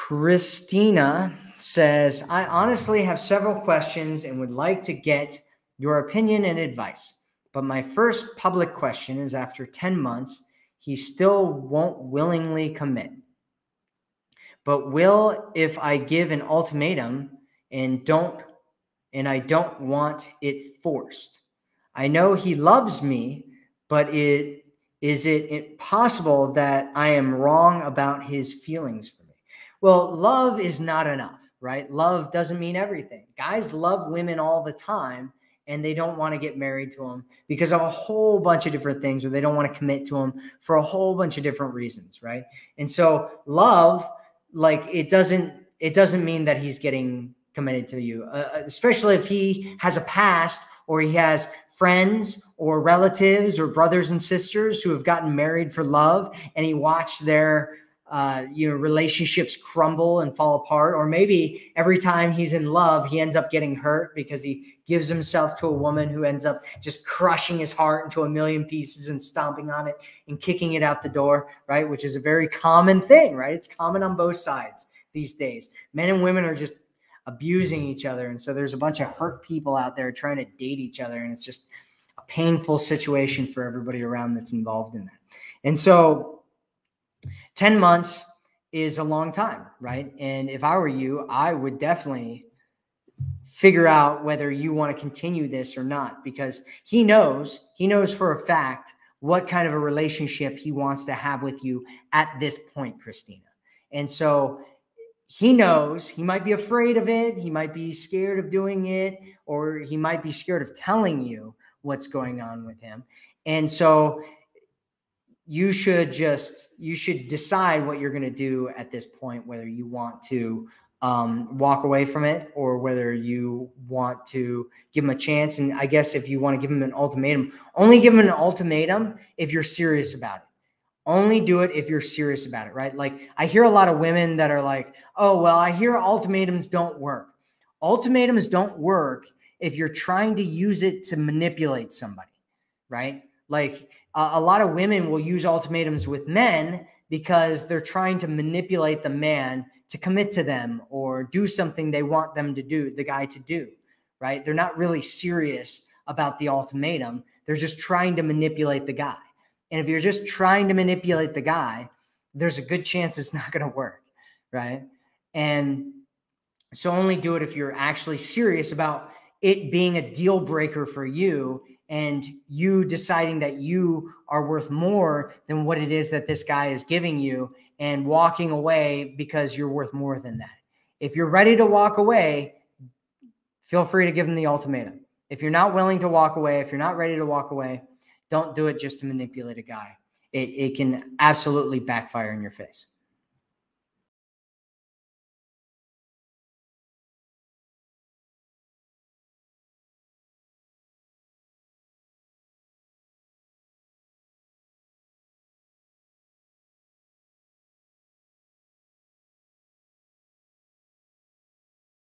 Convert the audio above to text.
Christina says, I honestly have several questions and would like to get your opinion and advice. But my first public question is, after 10 months, he still won't willingly commit. But will if I give an ultimatum and I don't want it forced. I know he loves me, but is it possible that I am wrong about his feelings for me? Well, love is not enough, right? Love doesn't mean everything. Guys love women all the time, and they don't want to get married to them because of a whole bunch of different things, or they don't want to commit to them for a whole bunch of different reasons, right? And so love, like, it doesn't mean that he's getting committed to you, especially if he has a past, or he has friends or relatives or brothers and sisters who have gotten married for love, and he watched their relationships crumble and fall apart. Or maybe every time he's in love, he ends up getting hurt because he gives himself to a woman who ends up just crushing his heart into a million pieces and stomping on it and kicking it out the door, right? Which is a very common thing, right? It's common on both sides these days. Men and women are just abusing each other. And so there's a bunch of hurt people out there trying to date each other. And it's just a painful situation for everybody around that's involved in that. And so 10 months is a long time, right? And if I were you, I would definitely figure out whether you want to continue this or not, because he knows for a fact what kind of a relationship he wants to have with you at this point, Christina. And so he knows. He might be afraid of it. He might be scared of doing it, or he might be scared of telling you what's going on with him. And so you should decide what you're going to do at this point, whether you want to walk away from it or whether you want to give him a chance. And I guess if you want to give him an ultimatum, only give him an ultimatum if you're serious about it. Only do it if you're serious about it, right? Like, I hear a lot of women that are like, oh, well, I hear ultimatums don't work. Ultimatums don't work if you're trying to use it to manipulate somebody, right? Like, a lot of women will use ultimatums with men because they're trying to manipulate the man to commit to them or do something they want them to do, the guy to do, right? They're not really serious about the ultimatum. They're just trying to manipulate the guy. And if you're just trying to manipulate the guy, there's a good chance it's not going to work, right? And so only do it if you're actually serious about it being a deal breaker for you and you deciding that you are worth more than what it is that this guy is giving you, and walking away because you're worth more than that. If you're ready to walk away, feel free to give him the ultimatum. If you're not willing to walk away, if you're not ready to walk away, don't do it just to manipulate a guy. It can absolutely backfire in your face.